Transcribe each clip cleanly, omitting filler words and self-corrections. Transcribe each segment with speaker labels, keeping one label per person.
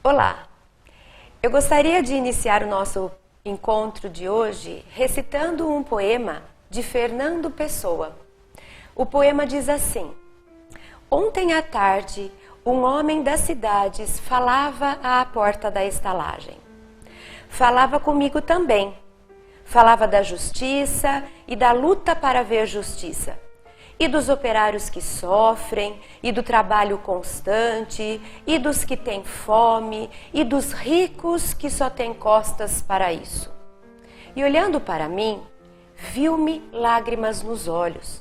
Speaker 1: Olá! Eu gostaria de iniciar o nosso encontro de hoje recitando um poema de Fernando Pessoa. O poema diz assim: Ontem à tarde, um homem das cidades falava à porta da estalagem. Falava comigo também. Falava da justiça e da luta para ver justiça. E dos operários que sofrem, e do trabalho constante, e dos que têm fome, e dos ricos que só têm costas para isso. E olhando para mim, viu-me lágrimas nos olhos.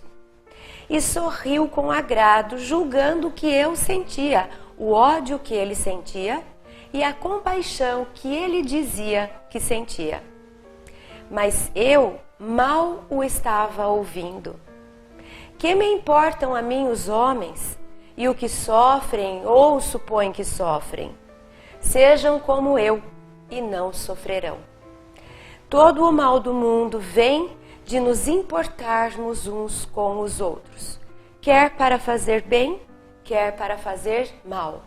Speaker 1: E sorriu com agrado, julgando o que eu sentia, o ódio que ele sentia e a compaixão que ele dizia que sentia. Mas eu mal o estava ouvindo. Que me importam a mim os homens e o que sofrem ou supõem que sofrem? Sejam como eu e não sofrerão. Todo o mal do mundo vem de nos importarmos uns com os outros, quer para fazer bem, quer para fazer mal.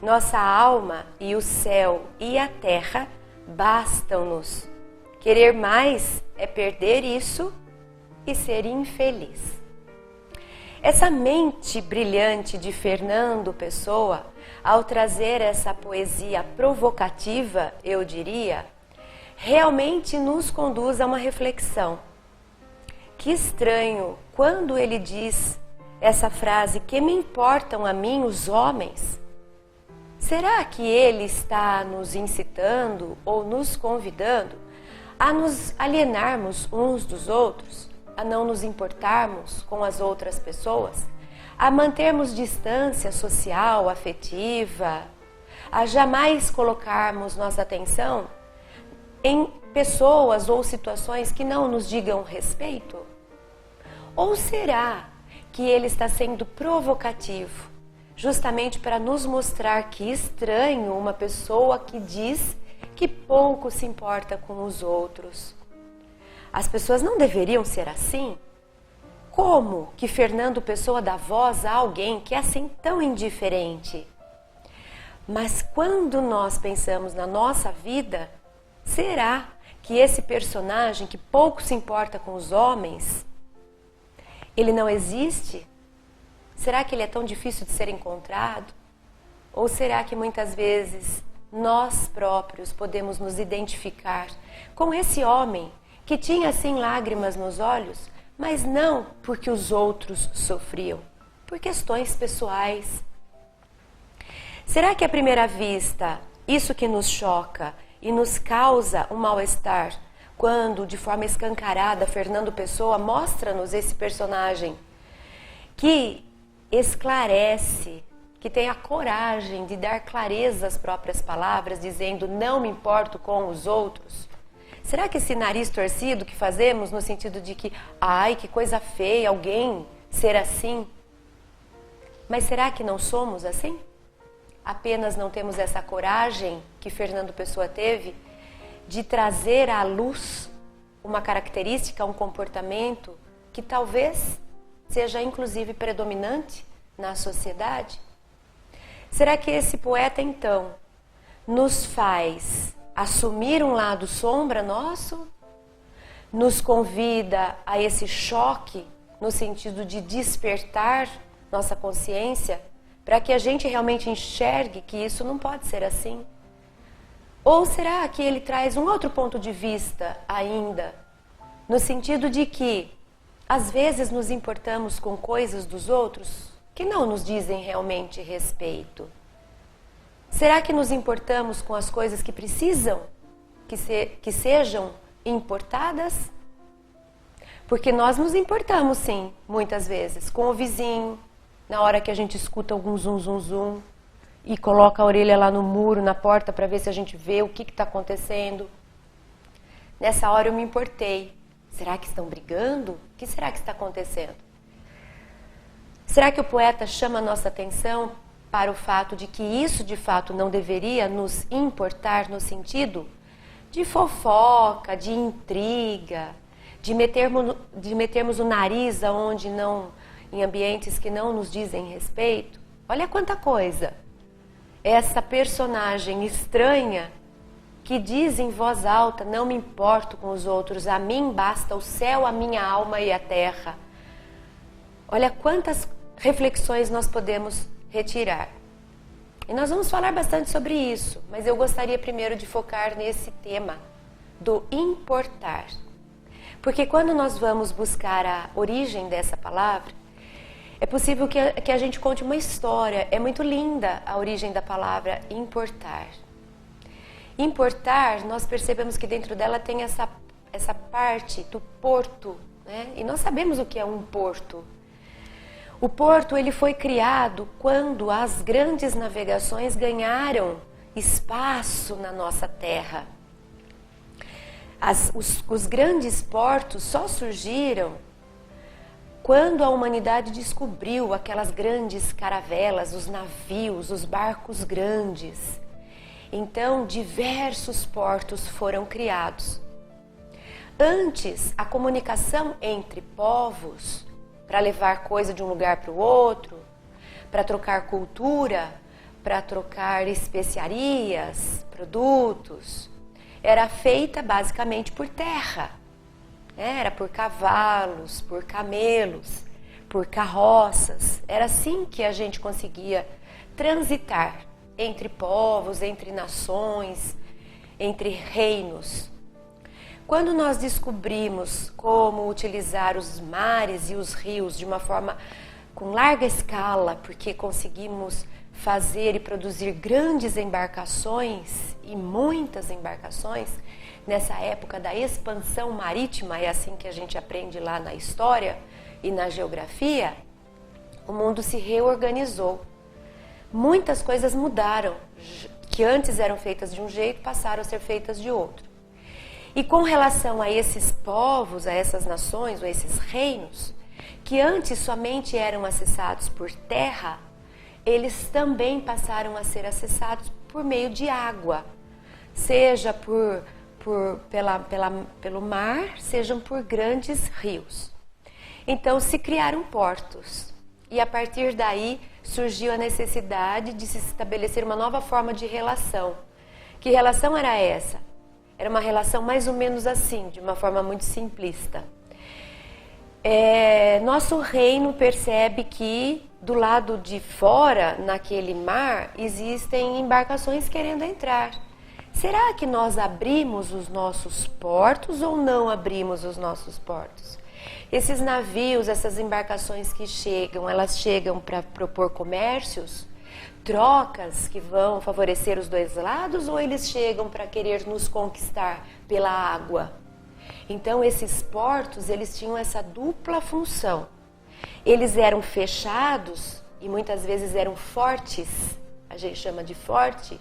Speaker 1: Nossa alma e o céu e a terra bastam-nos. Querer mais é perder isso e ser infeliz. Essa mente brilhante de Fernando Pessoa, ao trazer essa poesia provocativa, eu diria, realmente nos conduz a uma reflexão. Que estranho quando ele diz essa frase: que me importam a mim os homens? Será que ele está nos incitando ou nos convidando a nos alienarmos uns dos outros? A não nos importarmos com as outras pessoas, a mantermos distância social, afetiva, a jamais colocarmos nossa atenção em pessoas ou situações que não nos digam respeito? Ou será que ele está sendo provocativo, justamente para nos mostrar que estranho uma pessoa que diz que pouco se importa com os outros? As pessoas não deveriam ser assim? Como que Fernando Pessoa dá voz a alguém que é assim tão indiferente? Mas quando nós pensamos na nossa vida, será que esse personagem que pouco se importa com os homens, ele não existe? Será que ele é tão difícil de ser encontrado? Ou será que muitas vezes nós próprios podemos nos identificar com esse homem que tinha assim lágrimas nos olhos, mas não porque os outros sofriam, por questões pessoais? Será que à primeira vista, isso que nos choca e nos causa um mal-estar, quando de forma escancarada Fernando Pessoa mostra-nos esse personagem que esclarece, que tem a coragem de dar clareza às próprias palavras, dizendo não me importo com os outros? Será que esse nariz torcido que fazemos no sentido de que, ai, que coisa feia alguém ser assim? Mas será que não somos assim? Apenas não temos essa coragem que Fernando Pessoa teve de trazer à luz uma característica, um comportamento que talvez seja inclusive predominante na sociedade? Será que esse poeta então nos faz assumir um lado sombra nosso? Nos convida a esse choque no sentido de despertar nossa consciência para que a gente realmente enxergue que isso não pode ser assim? Ou será que ele traz um outro ponto de vista ainda, no sentido de que às vezes nos importamos com coisas dos outros que não nos dizem realmente respeito? Será que nos importamos com as coisas que precisam que sejam importadas? Porque nós nos importamos sim, muitas vezes, com o vizinho, na hora que a gente escuta algum zum zum zum e coloca a orelha lá no muro, na porta, para ver se a gente vê o que está acontecendo. Nessa hora eu me importei. Será que estão brigando? O que será que está acontecendo? Será que o poeta chama a nossa atenção para o fato de que isso de fato não deveria nos importar no sentido de fofoca, de intriga, de metermos o nariz aonde não, em ambientes que não nos dizem respeito? Olha quanta coisa! essa personagem estranha que diz em voz alta: não me importo com os outros, a mim basta o céu, a minha alma e a terra. Olha quantas reflexões nós podemos retirar. E nós vamos falar bastante sobre isso, mas eu gostaria primeiro de focar nesse tema do importar. Porque quando nós vamos buscar a origem dessa palavra, é possível que a gente conte uma história. É muito linda a origem da palavra importar. Importar, nós percebemos que dentro dela tem essa parte do porto, né? E nós sabemos o que é um porto. O porto, ele foi criado quando as grandes navegações ganharam espaço na nossa terra. Os grandes portos só surgiram quando a humanidade descobriu aquelas grandes caravelas, os navios, os barcos grandes. Então, diversos portos foram criados. Antes, a comunicação entre povos, para levar coisa de um lugar para o outro, para trocar cultura, para trocar especiarias, produtos, era feita basicamente por terra. Era por cavalos, por camelos, por carroças. Era assim que a gente conseguia transitar entre povos, entre nações, entre reinos. Quando nós descobrimos como utilizar os mares e os rios de uma forma com larga escala, porque conseguimos fazer e produzir grandes embarcações e muitas embarcações, nessa época da expansão marítima, é assim que a gente aprende lá na história e na geografia, o mundo se reorganizou. Muitas coisas mudaram, que antes eram feitas de um jeito, passaram a ser feitas de outro. E com relação a esses povos, a essas nações, ou a esses reinos, que antes somente eram acessados por terra, eles também passaram a ser acessados por meio de água, seja pelo mar, sejam por grandes rios. Então se criaram portos e a partir daí surgiu a necessidade de se estabelecer uma nova forma de relação. Que relação era essa? Era uma relação mais ou menos assim, de uma forma muito simplista. Nosso reino percebe que do lado de fora, naquele mar, existem embarcações querendo entrar. Será que nós abrimos os nossos portos ou não abrimos os nossos portos? Esses navios, essas embarcações que chegam, elas chegam para propor comércios, trocas que vão favorecer os dois lados, ou eles chegam para querer nos conquistar pela água? Então esses portos, eles tinham essa dupla função. Eles eram fechados e muitas vezes eram fortes, a gente chama de forte.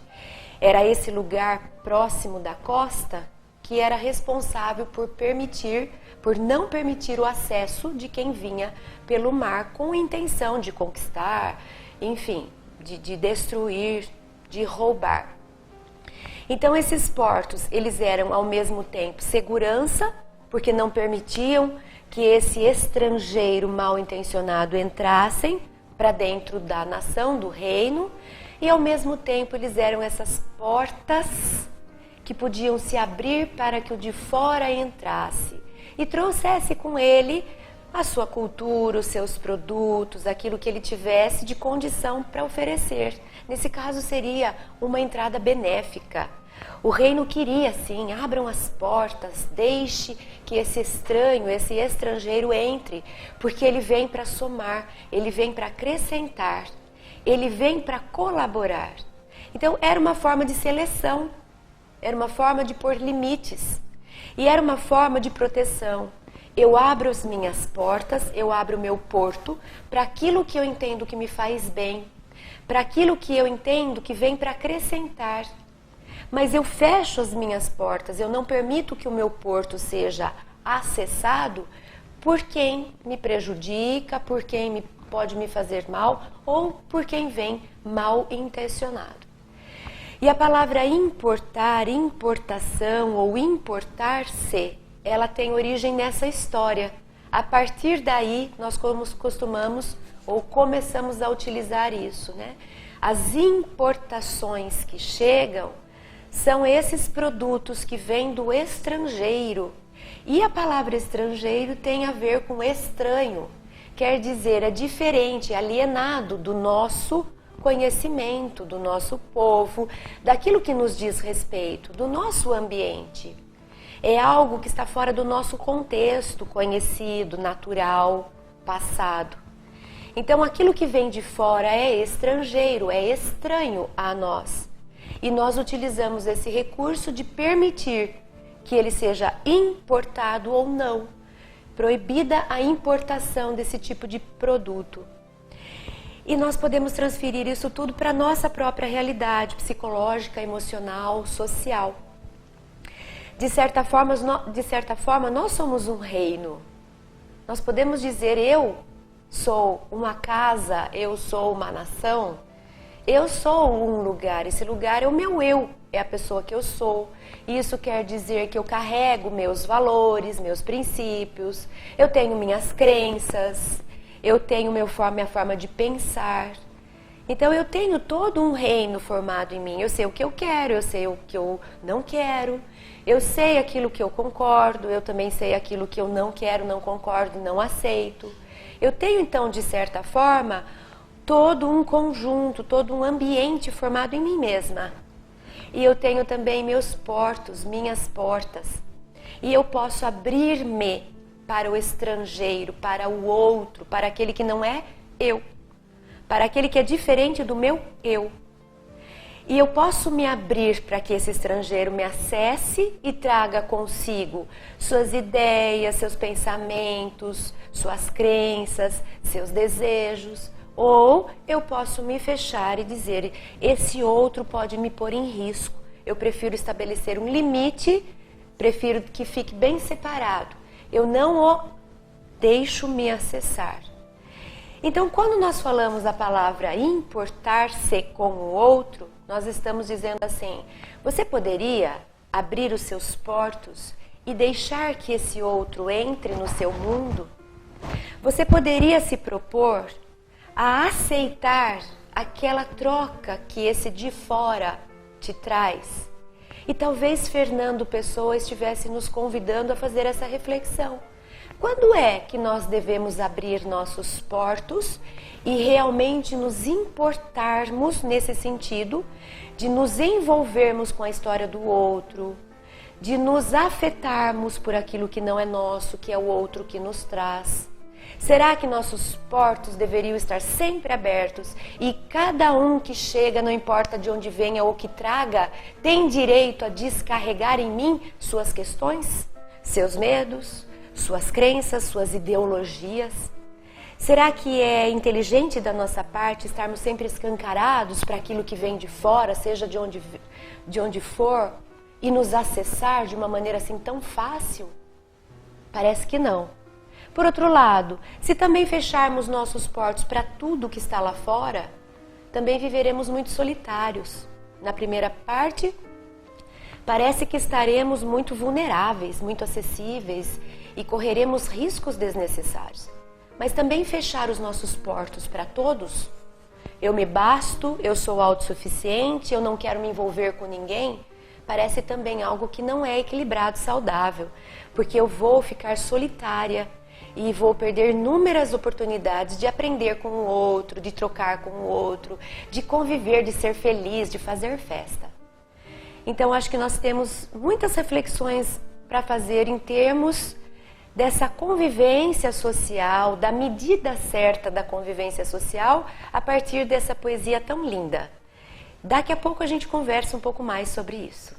Speaker 1: Era esse lugar próximo da costa que era responsável por não permitir o acesso de quem vinha pelo mar com a intenção de conquistar, enfim, de destruir, de roubar. Então esses portos, eles eram ao mesmo tempo segurança, porque não permitiam que esse estrangeiro mal intencionado entrassem para dentro da nação, do reino, e ao mesmo tempo eles eram essas portas que podiam se abrir para que o de fora entrasse e trouxesse com ele a sua cultura, os seus produtos, aquilo que ele tivesse de condição para oferecer. Nesse caso seria uma entrada benéfica. O reino queria, sim, abram as portas, deixe que esse estranho, esse estrangeiro entre, porque ele vem para somar, ele vem para acrescentar, ele vem para colaborar. Então era uma forma de seleção, era uma forma de pôr limites e era uma forma de proteção. Eu abro as minhas portas, eu abro o meu porto para aquilo que eu entendo que me faz bem, para aquilo que eu entendo que vem para acrescentar. Mas eu fecho as minhas portas, eu não permito que o meu porto seja acessado por quem me prejudica, por quem pode me fazer mal ou por quem vem mal intencionado. E a palavra importar, importação ou importar-se, ela tem origem nessa história. A partir daí, nós costumamos ou começamos a utilizar isso, né? As importações que chegam são esses produtos que vêm do estrangeiro. E a palavra estrangeiro tem a ver com estranho. Quer dizer, é diferente, alienado do nosso conhecimento, do nosso povo, daquilo que nos diz respeito, do nosso ambiente. É algo que está fora do nosso contexto conhecido, natural, passado. Então, aquilo que vem de fora é estrangeiro, é estranho a nós. E nós utilizamos esse recurso de permitir que ele seja importado ou não. Proibida a importação desse tipo de produto. E nós podemos transferir isso tudo para a nossa própria realidade psicológica, emocional, social. De certa forma, nós somos um reino. Nós podemos dizer, eu sou uma casa, eu sou uma nação, eu sou um lugar, esse lugar é o meu eu, é a pessoa que eu sou. Isso quer dizer que eu carrego meus valores, meus princípios, eu tenho minhas crenças, eu tenho minha forma de pensar. Então eu tenho todo um reino formado em mim, eu sei o que eu quero, eu sei o que eu não quero, eu sei aquilo que eu concordo, eu também sei aquilo que eu não quero, não concordo, não aceito. Eu tenho então, de certa forma, todo um conjunto, todo um ambiente formado em mim mesma. E eu tenho também meus portos, minhas portas. E eu posso abrir-me para o estrangeiro, para o outro, para aquele que não é eu, para aquele que é diferente do meu eu. E eu posso me abrir para que esse estrangeiro me acesse e traga consigo suas ideias, seus pensamentos, suas crenças, seus desejos. Ou eu posso me fechar e dizer, esse outro pode me pôr em risco. Eu prefiro estabelecer um limite, prefiro que fique bem separado. Eu não o deixo me acessar. Então, quando nós falamos a palavra importar-se com o outro, nós estamos dizendo assim, você poderia abrir os seus portos e deixar que esse outro entre no seu mundo? Você poderia se propor a aceitar aquela troca que esse de fora te traz? E talvez Fernando Pessoa estivesse nos convidando a fazer essa reflexão. Quando é que nós devemos abrir nossos portos e realmente nos importarmos nesse sentido, de nos envolvermos com a história do outro, de nos afetarmos por aquilo que não é nosso, que é o outro que nos traz? Será que nossos portos deveriam estar sempre abertos e cada um que chega, não importa de onde venha ou que traga, tem direito a descarregar em mim suas questões, seus medos, suas crenças, suas ideologias? Será que é inteligente da nossa parte estarmos sempre escancarados para aquilo que vem de fora, seja de onde for, e nos acessar de uma maneira assim tão fácil? Parece que não. Por outro lado, se também fecharmos nossos portos para tudo que está lá fora, também viveremos muito solitários. Na primeira parte, parece que estaremos muito vulneráveis, muito acessíveis e correremos riscos desnecessários. Mas também fechar os nossos portos para todos, eu me basto, eu sou autossuficiente, eu não quero me envolver com ninguém, parece também algo que não é equilibrado, saudável, porque eu vou ficar solitária e vou perder inúmeras oportunidades de aprender com o outro, de trocar com o outro, de conviver, de ser feliz, de fazer festa. Então, acho que nós temos muitas reflexões para fazer em termos dessa convivência social, da medida certa da convivência social, a partir dessa poesia tão linda. Daqui a pouco a gente conversa um pouco mais sobre isso.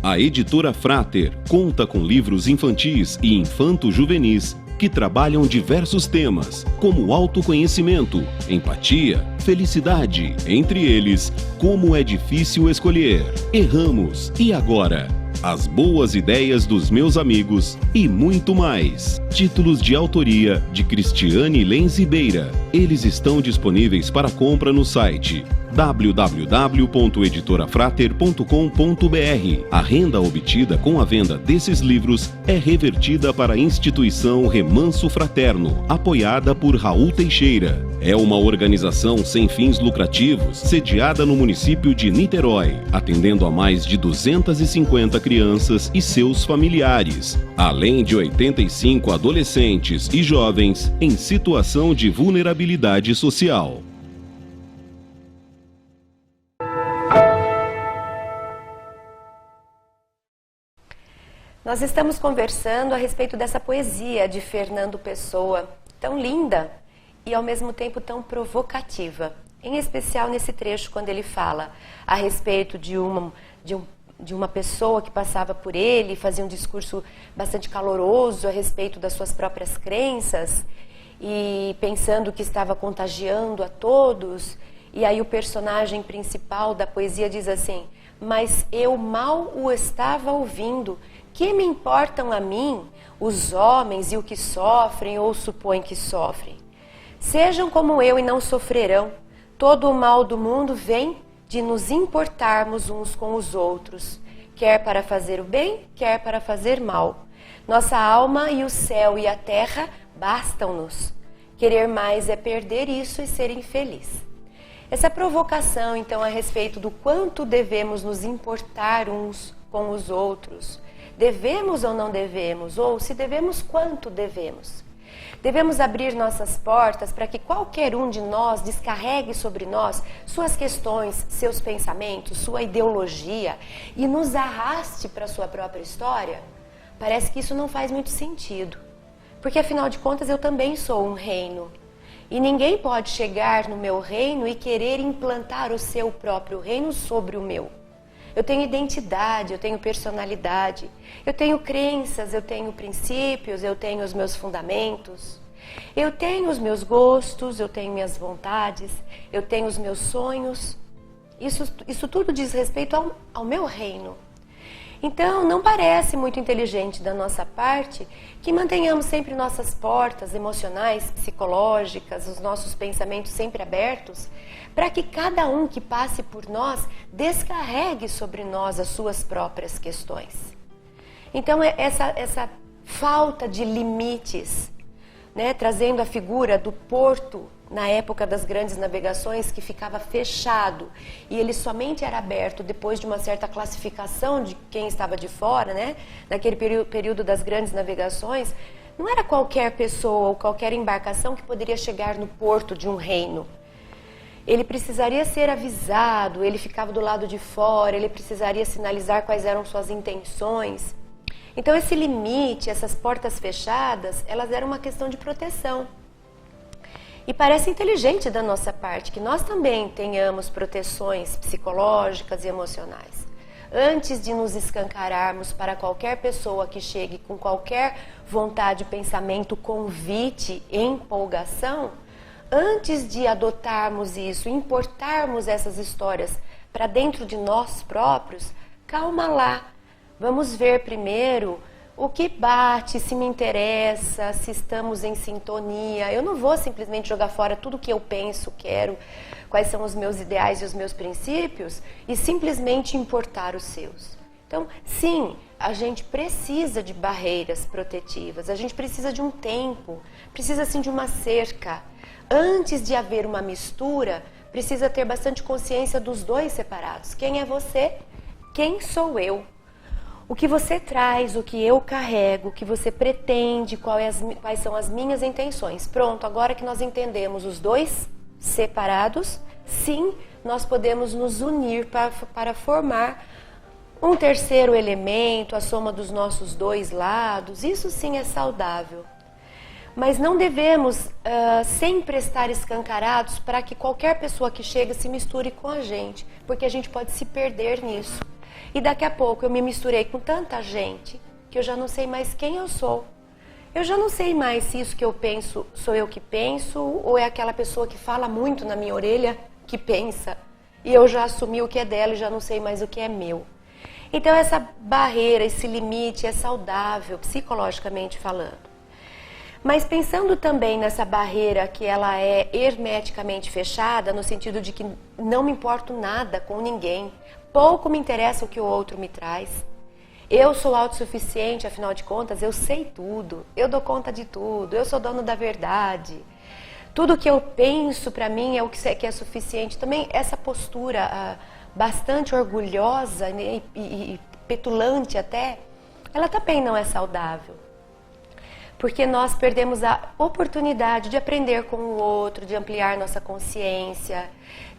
Speaker 2: A editora Frater conta com livros infantis e infanto-juvenis que trabalham diversos temas, como autoconhecimento, empatia, felicidade, entre eles, como é difícil escolher, erramos e agora. As Boas Ideias dos Meus Amigos e muito mais. Títulos de autoria de Cristiane Lenz Ribeira. Eles estão disponíveis para compra no site www.editorafrater.com.br. A renda obtida com a venda desses livros é revertida para a instituição Remanso Fraterno, apoiada por Raul Teixeira. É uma organização sem fins lucrativos, sediada no município de Niterói, atendendo a mais de 250 crianças e seus familiares, além de 85 adolescentes e jovens em situação de vulnerabilidade social.
Speaker 1: Nós estamos conversando a respeito dessa poesia de Fernando Pessoa, tão linda e ao mesmo tempo tão provocativa. Em especial nesse trecho quando ele fala a respeito de uma pessoa que passava por ele, fazia um discurso bastante caloroso a respeito das suas próprias crenças e pensando que estava contagiando a todos. E aí o personagem principal da poesia diz assim: mas eu mal o estava ouvindo. Que me importam a mim os homens e o que sofrem ou supõem que sofrem? Sejam como eu e não sofrerão. Todo o mal do mundo vem de nos importarmos uns com os outros, quer para fazer o bem, quer para fazer mal. Nossa alma e o céu e a terra bastam-nos. Querer mais é perder isso e ser infeliz. Essa provocação, então, a respeito do quanto devemos nos importar uns com os outros. Devemos ou não devemos? Ou, se devemos, quanto devemos? Devemos abrir nossas portas para que qualquer um de nós descarregue sobre nós suas questões, seus pensamentos, sua ideologia e nos arraste para a sua própria história? Parece que isso não faz muito sentido. Porque, afinal de contas, eu também sou um reino. E ninguém pode chegar no meu reino e querer implantar o seu próprio reino sobre o meu. Eu tenho identidade, eu tenho personalidade, eu tenho crenças, eu tenho princípios, eu tenho os meus fundamentos, eu tenho os meus gostos, eu tenho minhas vontades, eu tenho os meus sonhos. Isso tudo diz respeito ao meu reino. Então, não parece muito inteligente da nossa parte que mantenhamos sempre nossas portas emocionais, psicológicas, os nossos pensamentos sempre abertos, para que cada um que passe por nós descarregue sobre nós as suas próprias questões. Então, essa falta de limites, né, trazendo a figura do porto na época das grandes navegações, que ficava fechado e ele somente era aberto depois de uma certa classificação de quem estava de fora, né? Naquele período das grandes navegações, não era qualquer pessoa ou qualquer embarcação que poderia chegar no porto de um reino. Ele precisaria ser avisado, ele ficava do lado de fora, ele precisaria sinalizar quais eram suas intenções. Então esse limite, essas portas fechadas, elas eram uma questão de proteção. E parece inteligente da nossa parte que nós também tenhamos proteções psicológicas e emocionais. Antes de nos escancararmos para qualquer pessoa que chegue com qualquer vontade, pensamento, convite, empolgação, antes de adotarmos isso, importarmos essas histórias para dentro de nós próprios, calma lá. Vamos ver primeiro o que bate, se me interessa, se estamos em sintonia. Eu não vou simplesmente jogar fora tudo o que eu penso, quero, quais são os meus ideais e os meus princípios e simplesmente importar os seus. Então, sim, a gente precisa de barreiras protetivas, a gente precisa de um tempo, precisa sim de uma cerca. Antes de haver uma mistura, precisa ter bastante consciência dos dois separados. Quem é você? Quem sou eu? O que você traz, o que eu carrego, o que você pretende, quais são as minhas intenções. Pronto, agora que nós entendemos os dois separados, sim, nós podemos nos unir para formar um terceiro elemento, a soma dos nossos dois lados. Isso sim é saudável. Mas não devemos sempre estar escancarados para que qualquer pessoa que chega se misture com a gente, porque a gente pode se perder nisso. E daqui a pouco eu me misturei com tanta gente que eu já não sei mais quem eu sou. Eu já não sei mais se isso que eu penso sou eu que penso ou é aquela pessoa que fala muito na minha orelha que pensa. E eu já assumi o que é dela e já não sei mais o que é meu. Então essa barreira, esse limite é saudável, psicologicamente falando. Mas pensando também nessa barreira que ela é hermeticamente fechada, no sentido de que não me importo nada com ninguém, pouco me interessa o que o outro me traz. Eu sou autossuficiente, afinal de contas, eu sei tudo, eu dou conta de tudo, eu sou dono da verdade. Tudo que eu penso para mim é o que é suficiente. Também essa postura bastante orgulhosa, né, e petulante até, ela também não é saudável. Porque nós perdemos a oportunidade de aprender com o outro, de ampliar nossa consciência,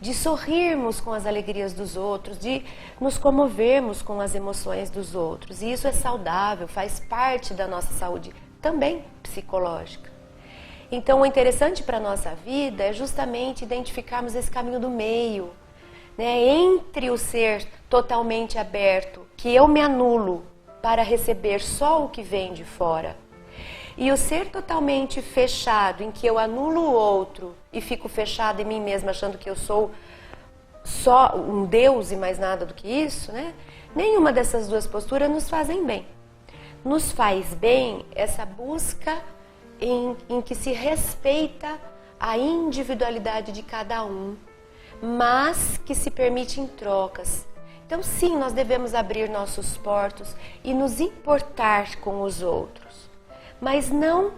Speaker 1: de sorrirmos com as alegrias dos outros, de nos comovermos com as emoções dos outros. E isso é saudável, faz parte da nossa saúde, também psicológica. Então, o interessante para a nossa vida é justamente identificarmos esse caminho do meio, né, entre o ser totalmente aberto, que eu me anulo para receber só o que vem de fora, e o ser totalmente fechado, em que eu anulo o outro e fico fechado em mim mesma, achando que eu sou só um Deus e mais nada do que isso, né? Nenhuma dessas duas posturas nos fazem bem. Nos faz bem essa busca em que se respeita a individualidade de cada um, mas que se permite em trocas. Então sim, nós devemos abrir nossos portos e nos importar com os outros, mas não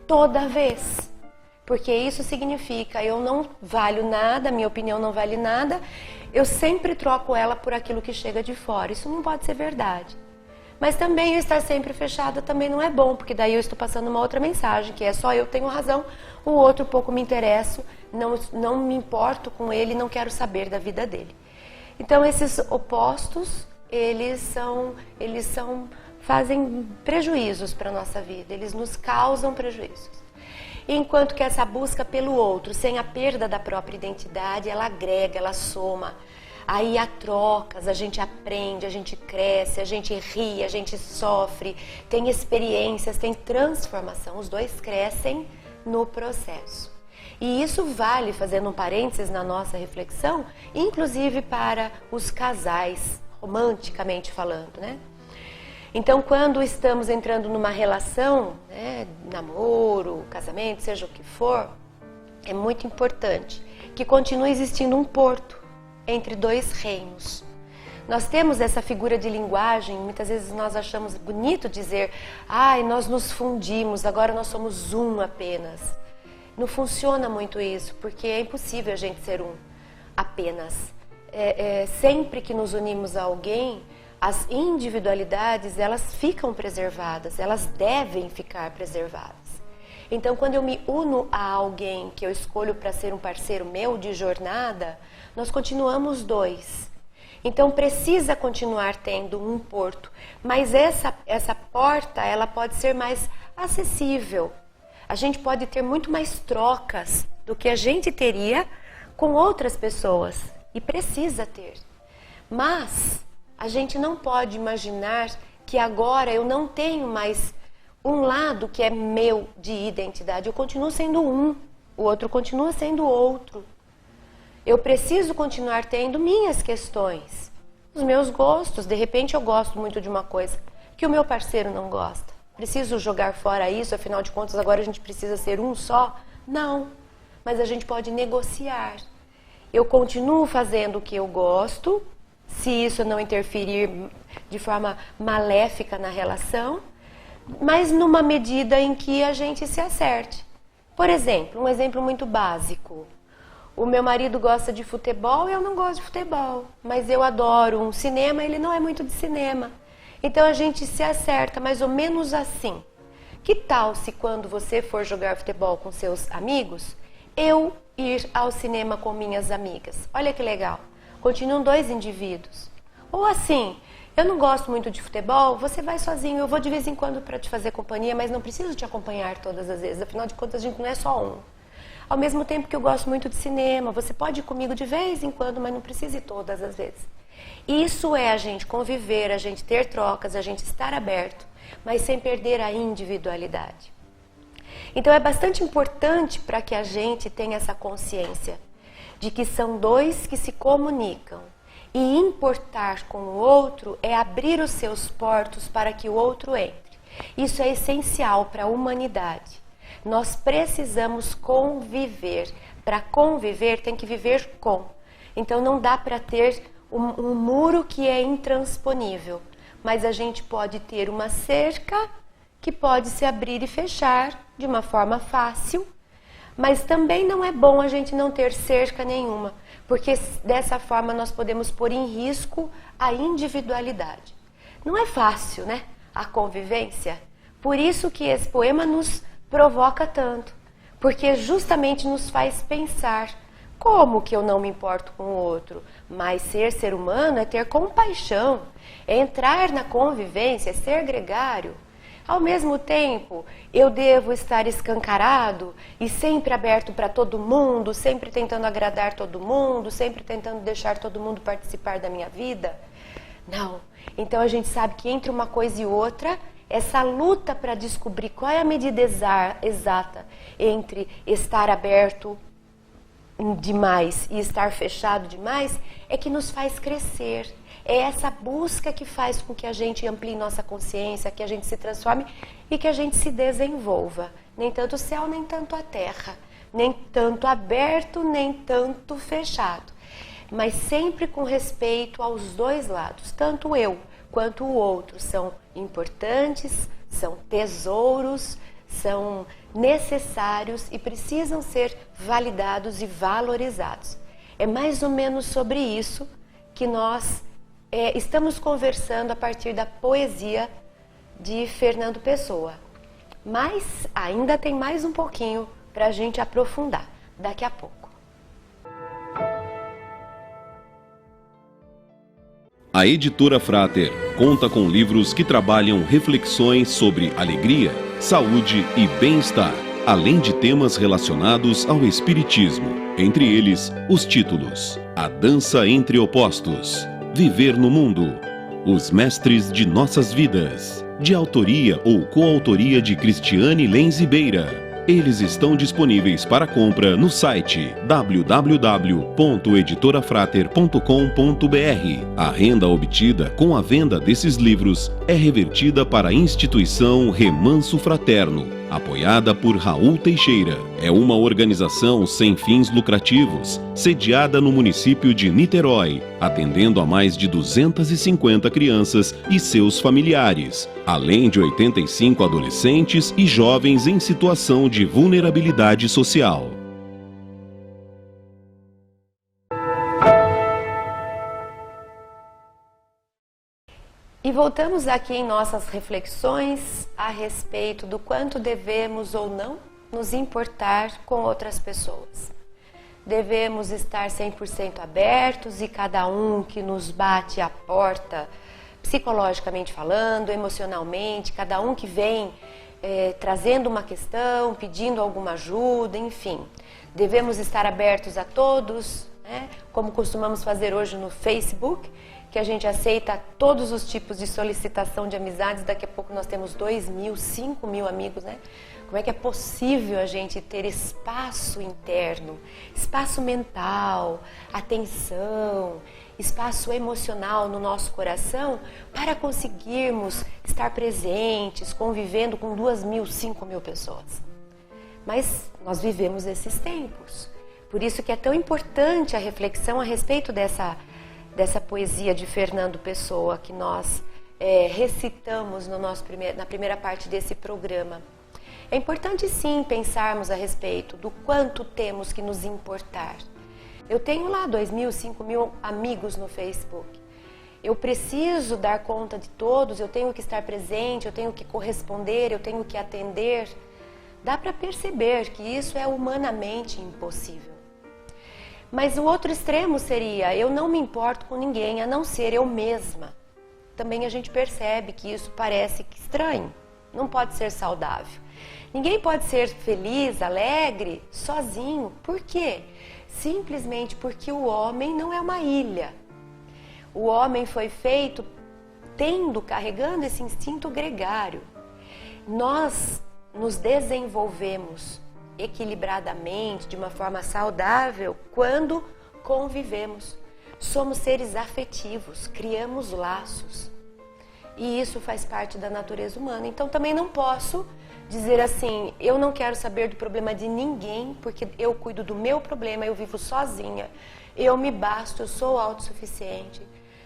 Speaker 1: toda vez, porque isso significa eu não valho nada, minha opinião não vale nada, eu sempre troco ela por aquilo que chega de fora. Isso não pode ser verdade. Mas também eu estar sempre fechada também não é bom, porque daí eu estou passando uma outra mensagem, que é só eu tenho razão, o outro pouco me interesso, não me importo com ele, não quero saber da vida dele. Então esses opostos, eles fazem prejuízos para a nossa vida, eles nos causam prejuízos. Enquanto que essa busca pelo outro, sem a perda da própria identidade, ela agrega, ela soma. Aí há trocas, a gente aprende, a gente cresce, a gente ri, a gente sofre, tem experiências, tem transformação. Os dois crescem no processo. E isso vale, fazendo um parênteses na nossa reflexão, inclusive para os casais, romanticamente falando, né? Então, quando estamos entrando numa relação, né, namoro, casamento, seja o que for, é muito importante que continue existindo um porto entre dois reinos. Nós temos essa figura de linguagem, muitas vezes nós achamos bonito dizer, nós nos fundimos, agora nós somos um apenas. Não funciona muito isso, porque é impossível a gente ser um apenas. Sempre que nos unimos a alguém, as individualidades, elas ficam preservadas, elas devem ficar preservadas. Então, quando eu me uno a alguém que eu escolho para ser um parceiro meu de jornada, nós continuamos dois. Então, precisa continuar tendo um porto, mas essa porta, ela pode ser mais acessível. A gente pode ter muito mais trocas do que a gente teria com outras pessoas, e precisa ter. Mas a gente não pode imaginar que agora eu não tenho mais um lado que é meu de identidade. Eu continuo sendo um, o outro continua sendo outro. Eu preciso continuar tendo minhas questões, os meus gostos. De repente eu gosto muito de uma coisa que o meu parceiro não gosta. Preciso jogar fora isso, afinal de contas agora a gente precisa ser um só? Não, mas a gente pode negociar. Eu continuo fazendo o que eu gosto, se isso não interferir de forma maléfica na relação, mas numa medida em que a gente se acerte. Por exemplo, um exemplo muito básico. O meu marido gosta de futebol e eu não gosto de futebol, mas eu adoro um cinema, ele não é muito de cinema. Então a gente se acerta mais ou menos assim. Que tal se quando você for jogar futebol com seus amigos, eu ir ao cinema com minhas amigas? Olha que legal. Continuam dois indivíduos. Ou assim, eu não gosto muito de futebol, você vai sozinho, eu vou de vez em quando para te fazer companhia, mas não preciso te acompanhar todas as vezes, afinal de contas a gente não é só um. Ao mesmo tempo que eu gosto muito de cinema, você pode ir comigo de vez em quando, mas não precisa ir todas as vezes. Isso é a gente conviver, a gente ter trocas, a gente estar aberto, mas sem perder a individualidade. Então é bastante importante para que a gente tenha essa consciência de que são dois que se comunicam E importar com o outro é abrir os seus portos para que o outro entre. Isso é essencial para a humanidade. Nós precisamos conviver. Para conviver, tem que viver com. Então não dá para ter um muro que é intransponível. Mas a gente pode ter uma cerca que pode se abrir e fechar de uma forma fácil. Mas também não é bom a gente não ter cerca nenhuma, porque dessa forma nós podemos pôr em risco a individualidade. Não é fácil, né? A convivência. Por isso que esse poema nos provoca tanto, porque justamente nos faz pensar como que eu não me importo com o outro, mas ser humano é ter compaixão, é entrar na convivência, é ser gregário. Ao mesmo tempo, eu devo estar escancarado e sempre aberto para todo mundo, sempre tentando agradar todo mundo, sempre tentando deixar todo mundo participar da minha vida? Não. Então a gente sabe que entre uma coisa e outra, essa luta para descobrir qual é a medida exata entre estar aberto demais e estar fechado demais é que nos faz crescer. É essa busca que faz com que a gente amplie nossa consciência, que a gente se transforme e que a gente se desenvolva. Nem tanto o céu, nem tanto a terra. Nem tanto aberto, nem tanto fechado. Mas sempre com respeito aos dois lados. Tanto eu quanto o outro são importantes, são tesouros, são necessários e precisam ser validados e valorizados. É mais ou menos sobre isso que nós estamos conversando a partir da poesia de Fernando Pessoa. Mas ainda tem mais um pouquinho para a gente aprofundar daqui a pouco.
Speaker 2: A Editora Frater conta com livros que trabalham reflexões sobre alegria, saúde e bem-estar, além de temas relacionados ao espiritismo. Entre eles, os títulos: A Dança entre Opostos, Viver no Mundo, Os Mestres de Nossas Vidas, de autoria ou coautoria de Cristiane Lenz Beira. Eles estão disponíveis para compra no site www.editorafrater.com.br. A renda obtida com a venda desses livros é revertida para a instituição Remanso Fraterno, apoiada por Raul Teixeira. É uma organização sem fins lucrativos, sediada no município de Niterói, atendendo a mais de 250 crianças e seus familiares, além de 85 adolescentes e jovens em situação de vulnerabilidade social.
Speaker 1: E voltamos aqui em nossas reflexões a respeito do quanto devemos ou não nos importar com outras pessoas. Devemos estar 100% abertos e cada um que nos bate à porta, psicologicamente falando, emocionalmente, cada um que vem trazendo uma questão, pedindo alguma ajuda, enfim. Devemos estar abertos a todos, né? Como costumamos fazer hoje no Facebook, que a gente aceita todos os tipos de solicitação de amizades. Daqui a pouco nós temos 2.000, 5.000 amigos, né? Como é que é possível a gente ter espaço interno, espaço mental, atenção, espaço emocional no nosso coração para conseguirmos estar presentes, convivendo com 2.000, 5.000 pessoas? Mas nós vivemos esses tempos. Por isso que é tão importante a reflexão a respeito dessa poesia de Fernando Pessoa que nós recitamos na primeira parte desse programa. É importante sim pensarmos a respeito do quanto temos que nos importar. Eu tenho lá 2.000, 5.000 amigos no Facebook. Eu preciso dar conta de todos, eu tenho que estar presente, eu tenho que corresponder, eu tenho que atender. Dá para perceber que isso é humanamente impossível. Mas o outro extremo seria, eu não me importo com ninguém, a não ser eu mesma. Também a gente percebe que isso parece estranho, não pode ser saudável. Ninguém pode ser feliz, alegre, sozinho. Por quê? Simplesmente porque o homem não é uma ilha. O homem foi feito carregando esse instinto gregário. Nós nos desenvolvemos equilibradamente, de uma forma saudável, quando convivemos. Somos seres afetivos, criamos laços. E isso faz parte da natureza humana. Então também não posso dizer assim, eu não quero saber do problema de ninguém, porque eu cuido do meu problema, eu vivo sozinha, eu me basto, eu sou autossuficiente.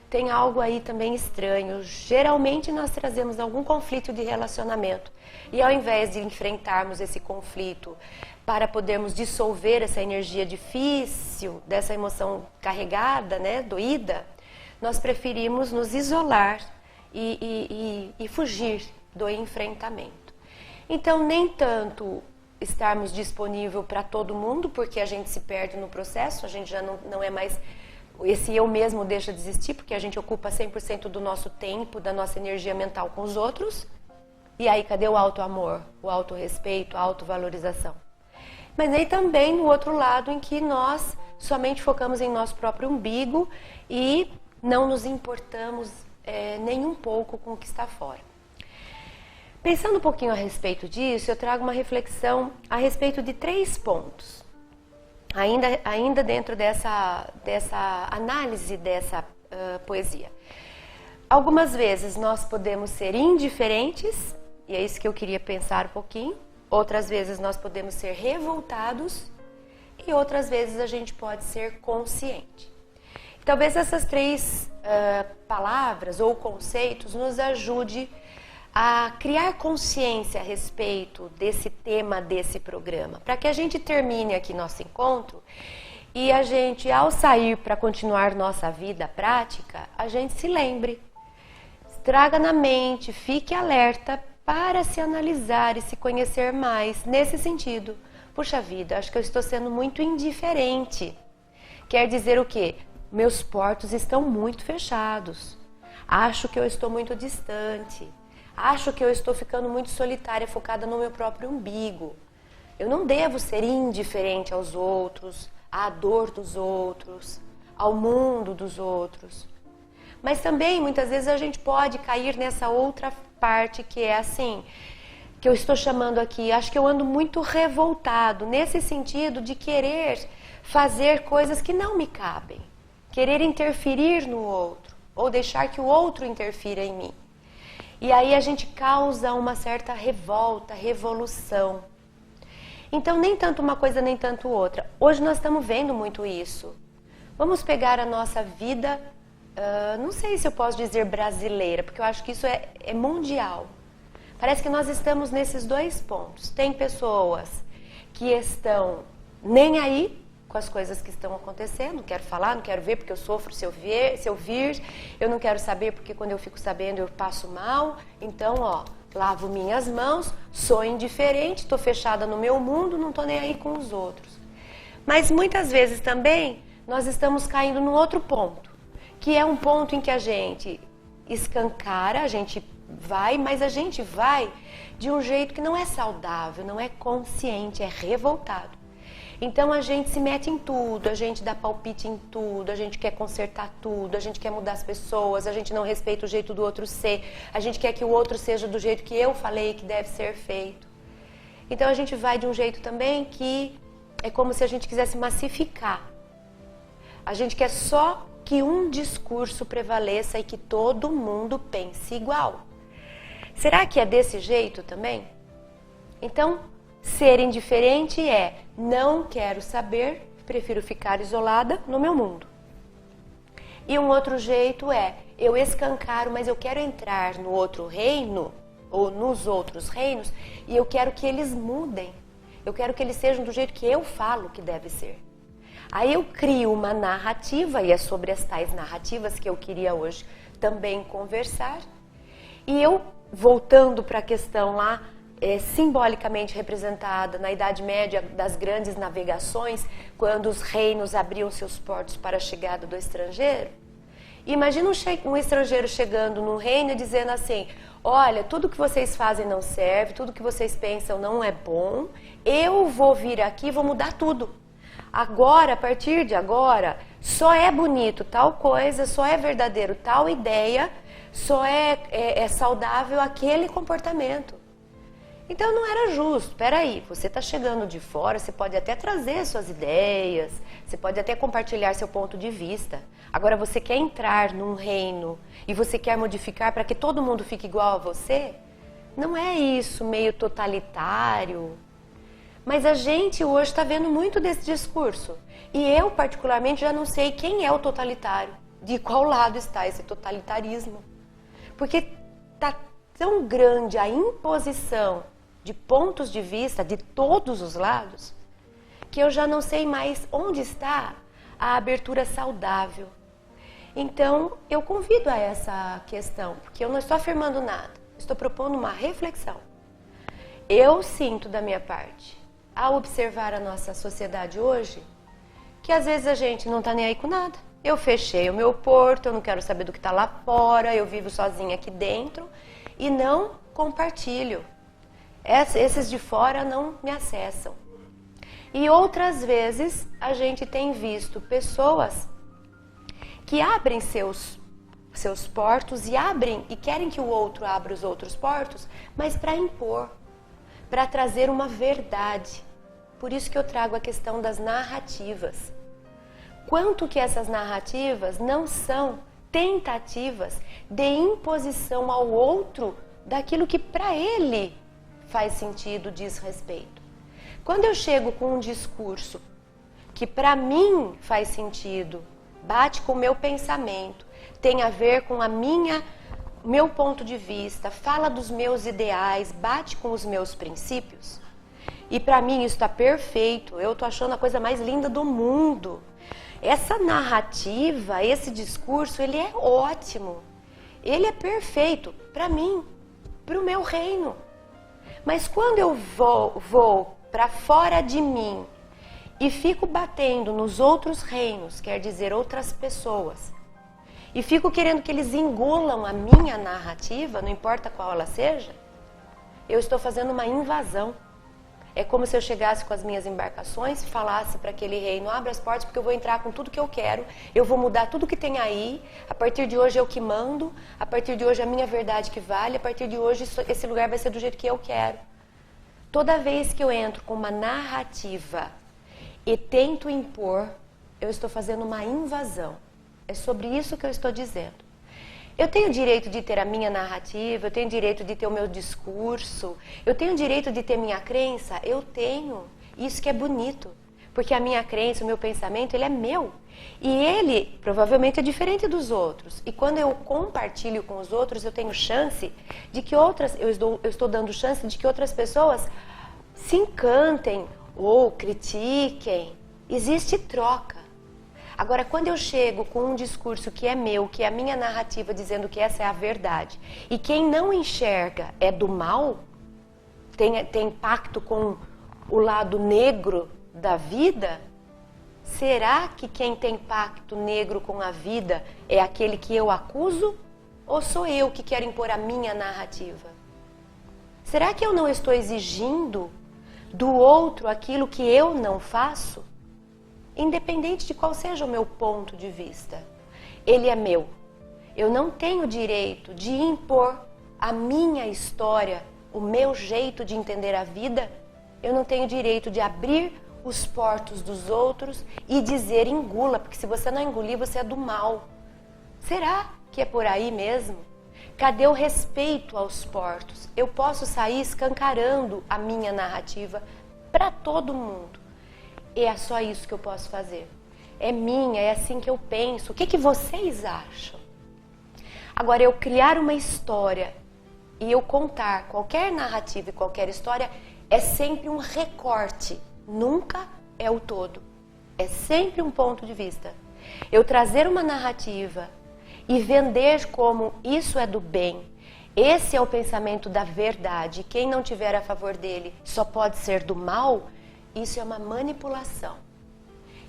Speaker 1: Tem algo aí também estranho. Geralmente nós trazemos algum conflito de relacionamento. E ao invés de enfrentarmos esse conflito para podermos dissolver essa energia difícil, dessa emoção carregada, né, doída, nós preferimos nos isolar e fugir do enfrentamento. Então, nem tanto estarmos disponíveis para todo mundo, porque a gente se perde no processo, a gente já não é mais... Esse eu mesmo deixa de existir, porque a gente ocupa 100% do nosso tempo, da nossa energia mental com os outros. E aí, cadê o auto-amor, o auto-respeito, a auto-valorização? Mas nem também no outro lado, em que nós somente focamos em nosso próprio umbigo e não nos importamos nem um pouco com o que está fora. Pensando um pouquinho a respeito disso, eu trago uma reflexão a respeito de 3 pontos. Ainda dentro dessa análise dessa poesia. Algumas vezes nós podemos ser indiferentes, e é isso que eu queria pensar um pouquinho. Outras vezes nós podemos ser revoltados e outras vezes a gente pode ser consciente. Talvez essas 3 palavras ou conceitos nos ajude a criar consciência a respeito desse tema desse programa, para que a gente termine aqui nosso encontro e a gente, ao sair para continuar nossa vida prática, a gente se lembre, traga na mente, fique alerta para se analisar e se conhecer mais nesse sentido. Puxa vida, acho que eu estou sendo muito indiferente. Quer dizer o quê? Meus portos estão muito fechados. Acho que eu estou muito distante. Acho que eu estou ficando muito solitária, focada no meu próprio umbigo. Eu não devo ser indiferente aos outros, à dor dos outros, ao mundo dos outros. Mas também, muitas vezes, a gente pode cair nessa outra parte que é assim, que eu estou chamando aqui, acho que eu ando muito revoltado, nesse sentido de querer fazer coisas que não me cabem, querer interferir no outro, ou deixar que o outro interfira em mim. E aí a gente causa uma certa revolta, revolução. Então, nem tanto uma coisa, nem tanto outra. Hoje nós estamos vendo muito isso. Vamos pegar a nossa vida, não sei se eu posso dizer brasileira, porque eu acho que isso é mundial. Parece que nós estamos nesses 2 pontos. Tem pessoas que estão nem aí com as coisas que estão acontecendo, não quero falar, não quero ver porque eu sofro se eu vir, eu não quero saber porque quando eu fico sabendo eu passo mal, então lavo minhas mãos, sou indiferente, estou fechada no meu mundo, não estou nem aí com os outros. Mas muitas vezes também nós estamos caindo num outro ponto, que é um ponto em que a gente escancara, a gente vai, mas a gente vai de um jeito que não é saudável, não é consciente, é revoltado. Então a gente se mete em tudo, a gente dá palpite em tudo, a gente quer consertar tudo, a gente quer mudar as pessoas, a gente não respeita o jeito do outro ser, a gente quer que o outro seja do jeito que eu falei que deve ser feito. Então a gente vai de um jeito também que é como se a gente quisesse massificar. A gente quer só que um discurso prevaleça e que todo mundo pense igual. Será que é desse jeito também? Então, ser indiferente é não quero saber, prefiro ficar isolada no meu mundo. E um outro jeito é eu escancaro, mas eu quero entrar no outro reino ou nos outros reinos e eu quero que eles mudem. Eu quero que eles sejam do jeito que eu falo que deve ser. Aí eu crio uma narrativa e é sobre as tais narrativas que eu queria hoje também conversar. E eu, voltando para a questão lá, simbolicamente representada na Idade Média das grandes navegações, quando os reinos abriam seus portos para a chegada do estrangeiro. Imagina um estrangeiro chegando num reino e dizendo assim, olha, tudo que vocês fazem não serve, tudo que vocês pensam não é bom, eu vou vir aqui e vou mudar tudo. Agora, a partir de agora, só é bonito tal coisa, só é verdadeiro tal ideia, só é saudável aquele comportamento. Então não era justo. Peraí, você está chegando de fora, você pode até trazer suas ideias, você pode até compartilhar seu ponto de vista. Agora você quer entrar num reino e você quer modificar para que todo mundo fique igual a você? Não é isso meio totalitário? Mas a gente hoje está vendo muito desse discurso. E eu, particularmente, já não sei quem é o totalitário. De qual lado está esse totalitarismo. Porque está tão grande a imposição de pontos de vista de todos os lados, que eu já não sei mais onde está a abertura saudável. Então, eu convido a essa questão, porque eu não estou afirmando nada. Estou propondo uma reflexão. Eu sinto da minha parte, ao observar a nossa sociedade hoje, que às vezes a gente não está nem aí com nada. Eu fechei o meu porto, eu não quero saber do que está lá fora, eu vivo sozinha aqui dentro e não compartilho. Esses de fora não me acessam. E outras vezes a gente tem visto pessoas que abrem seus portos e abrem e querem que o outro abra os outros portos, mas para impor, para trazer uma verdade. Por isso que eu trago a questão das narrativas. Quanto que essas narrativas não são tentativas de imposição ao outro daquilo que para ele faz sentido, diz respeito. Quando eu chego com um discurso que para mim faz sentido, bate com o meu pensamento, tem a ver com meu ponto de vista, fala dos meus ideais, bate com os meus princípios, e para mim isso está perfeito, eu estou achando a coisa mais linda do mundo. Essa narrativa, esse discurso, ele é ótimo, ele é perfeito para mim, para o meu reino. Mas quando eu vou para fora de mim e fico batendo nos outros reinos, quer dizer, outras pessoas, e fico querendo que eles engulam a minha narrativa, não importa qual ela seja, eu estou fazendo uma invasão. É como se eu chegasse com as minhas embarcações e falasse para aquele reino, abra as portas porque eu vou entrar com tudo que eu quero, eu vou mudar tudo que tem aí, a partir de hoje eu que mando, a partir de hoje é a minha verdade que vale, a partir de hoje esse lugar vai ser do jeito que eu quero. Toda vez que eu entro com uma narrativa e tento impor, eu estou fazendo uma invasão. É sobre isso que eu estou dizendo. Eu tenho direito de ter a minha narrativa, eu tenho direito de ter o meu discurso, eu tenho direito de ter minha crença, eu tenho. Isso que é bonito, porque a minha crença, o meu pensamento, ele é meu. E ele provavelmente é diferente dos outros. E quando eu compartilho com os outros, eu tenho chance de que eu estou dando chance de que outras pessoas se encantem ou critiquem. Existe troca. Agora, quando eu chego com um discurso que é meu, que é a minha narrativa, dizendo que essa é a verdade, e quem não enxerga é do mal, tem pacto com o lado negro da vida, será que quem tem pacto negro com a vida é aquele que eu acuso? Ou sou eu que quero impor a minha narrativa? Será que eu não estou exigindo do outro aquilo que eu não faço? Independente de qual seja o meu ponto de vista, ele é meu. Eu não tenho direito de impor a minha história, o meu jeito de entender a vida. Eu não tenho direito de abrir os portos dos outros e dizer engula, porque se você não engolir, você é do mal. Será que é por aí mesmo? Cadê o respeito aos portos? Eu posso sair escancarando a minha narrativa para todo mundo. E é só isso que eu posso fazer. É minha, é assim que eu penso. O que vocês acham? Agora, eu criar uma história e eu contar qualquer narrativa e qualquer história é sempre um recorte. Nunca é o todo. É sempre um ponto de vista. Eu trazer uma narrativa e vender como isso é do bem. Esse é o pensamento da verdade. Quem não tiver a favor dele só pode ser do mal. Isso é uma manipulação.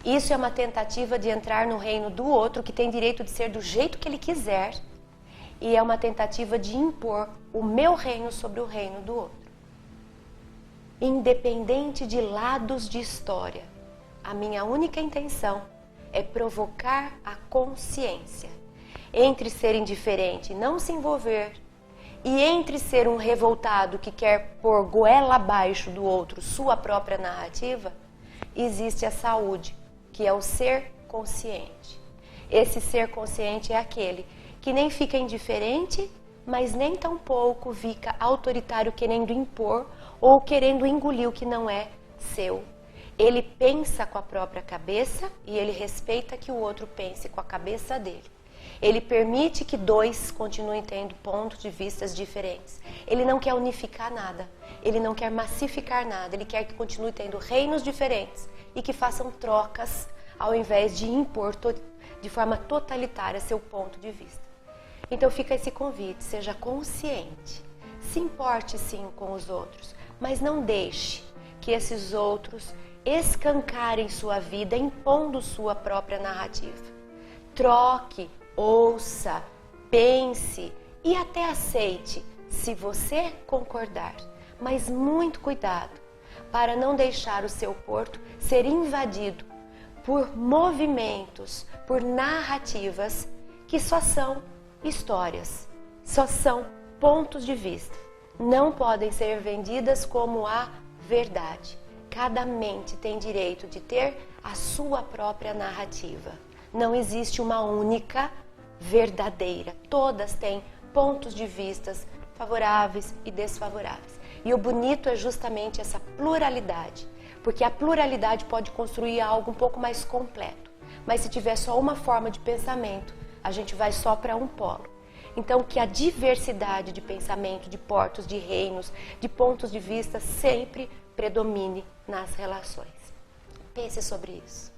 Speaker 1: Isso é uma tentativa de entrar no reino do outro, que tem direito de ser do jeito que ele quiser. E é uma tentativa de impor o meu reino sobre o reino do outro. Independente de lados de história, a minha única intenção é provocar a consciência entre ser indiferente e não se envolver E entre ser um revoltado que quer pôr goela abaixo do outro sua própria narrativa, existe a saúde, que é o ser consciente. Esse ser consciente é aquele que nem fica indiferente, mas nem tampouco fica autoritário querendo impor ou querendo engolir o que não é seu. Ele pensa com a própria cabeça e ele respeita que o outro pense com a cabeça dele. Ele permite que dois continuem tendo pontos de vista diferentes. Ele não quer unificar nada, ele não quer massificar nada, ele quer que continue tendo reinos diferentes e que façam trocas ao invés de impor de forma totalitária seu ponto de vista. Então fica esse convite, seja consciente, se importe sim com os outros, mas não deixe que esses outros escancarem sua vida impondo sua própria narrativa. Troque, ouça, pense e até aceite, se você concordar. Mas muito cuidado para não deixar o seu porto ser invadido por movimentos, por narrativas que só são histórias, só são pontos de vista. Não podem ser vendidas como a verdade. Cada mente tem direito de ter a sua própria narrativa. Não existe uma única verdadeira. Todas têm pontos de vistas favoráveis e desfavoráveis. E o bonito é justamente essa pluralidade, porque a pluralidade pode construir algo um pouco mais completo. Mas se tiver só uma forma de pensamento, a gente vai só para um polo. Então que a diversidade de pensamento, de portos, de reinos, de pontos de vista sempre predomine nas relações. Pense sobre isso.